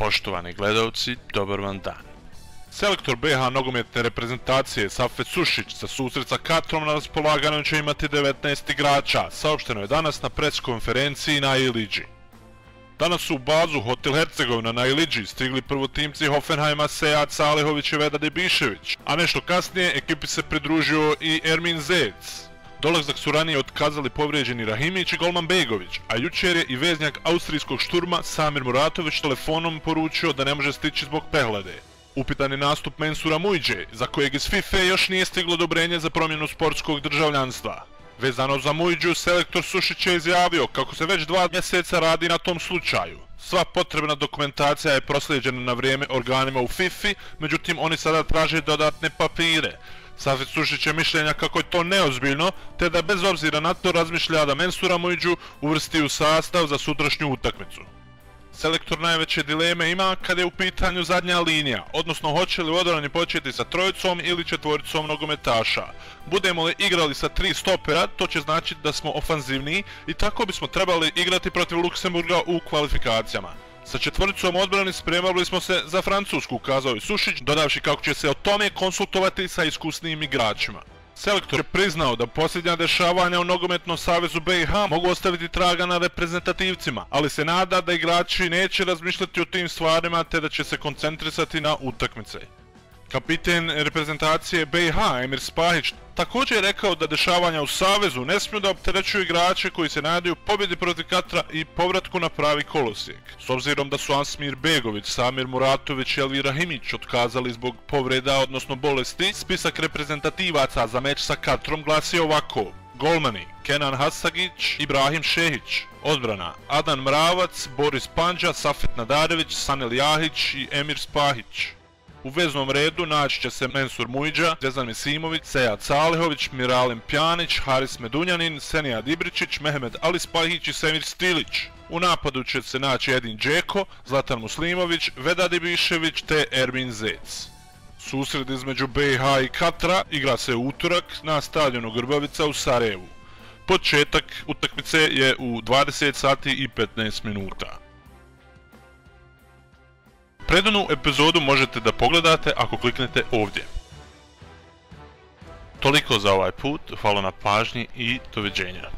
Poštovani gledalci, dobar vam dan. Selektor BiH nogometne reprezentacije Safet Sušić za susret sa Katrom na raspolaganju će imati 19 igrača, saopšteno je danas na pres konferenciji na Ilidži. Danas su u bazu Hotel Hercegovina na Ilidži stigli prvotimci Hoffenheima Sead Salihović i Vedad Ibišević, a nešto kasnije ekipi se pridružio i Ermin Zec. Dolazak su ranije otkazali povrijeđeni Rahimić i golman Begović, a jučer je i veznjak austrijskog šturma Samir Muratović telefonom poručio da ne može stići zbog prehlade. Upitan je nastup Mensura Mujdže, za kojeg iz FIFA još nije stiglo odobrenje za promjenu sportskog državljanstva. Vezano za Mujdžu, selektor Sušić je izjavio kako se već 2 mjeseca radi na tom slučaju. Sva potrebna dokumentacija je proslijeđena na vrijeme organima u FIFA, međutim oni sada traže dodatne papire. Safet Sušić je mišljenja kako je to neozbiljno, te da bez obzira na to razmišlja da Mensura Mujdžu uvrsti u sastav za sutrašnju utakmicu. Selektor najveće dileme ima kad je u pitanju zadnja linija, odnosno hoće li u odbrani početi sa trojicom ili četvoricom nogometaša. Budemo li igrali sa 3 stopera, to će značiti da smo ofanzivniji i tako bismo trebali igrati protiv Luksemburga u kvalifikacijama. Sa četvoricom odbrani spremali smo se za Francusku, kazao je Sušić, dodavši kako će se o tome konsultovati sa iskusnijim igračima. Selektor je priznao da posljednja dešavanja u Nogometnom savezu BiH mogu ostaviti traga na reprezentativcima, ali se nada da igrači neće razmišljati o tim stvarima te da će se koncentrisati na utakmice. Kapiten reprezentacije BiH Emir Spahić također je rekao da dešavanja u savezu ne smiju da opterećuju igrače koji se nadaju pobjedi protiv Katra i povratku na pravi kolosijek. S obzirom da su Asmir Begović, Samir Muratović i Elvir Rahimić otkazali zbog povreda odnosno bolesti, spisak reprezentativaca za meč sa Katrom glasi ovako: golmani Kenan Hasagić, Ibrahim Šehić, odbrana Adan Mravac, Boris Pandža, Safet Nadarević, Sanel Jahić i Emir Spahić. U veznom redu naći će se Mensur Mujdža, Zvezdan Misimović, Sead Salihović, Miralem Pjanić, Haris Medunjanin, Senijad Ibričić, Mehmed Ali Spahić i Semir Stilić. U napadu će se naći Edin Džeko, Zlatan Muslimović, Vedad Ibišević te Ermin Zec. Susret između BiH i Katra igra se u utorak na stadionu Grbavica u Sarajevu. Početak utakmice je u 20 sati i 15 minuta. Predanu epizodu možete da pogledate ako kliknete ovdje. Toliko za ovaj put, hvala na pažnji i doviđenja.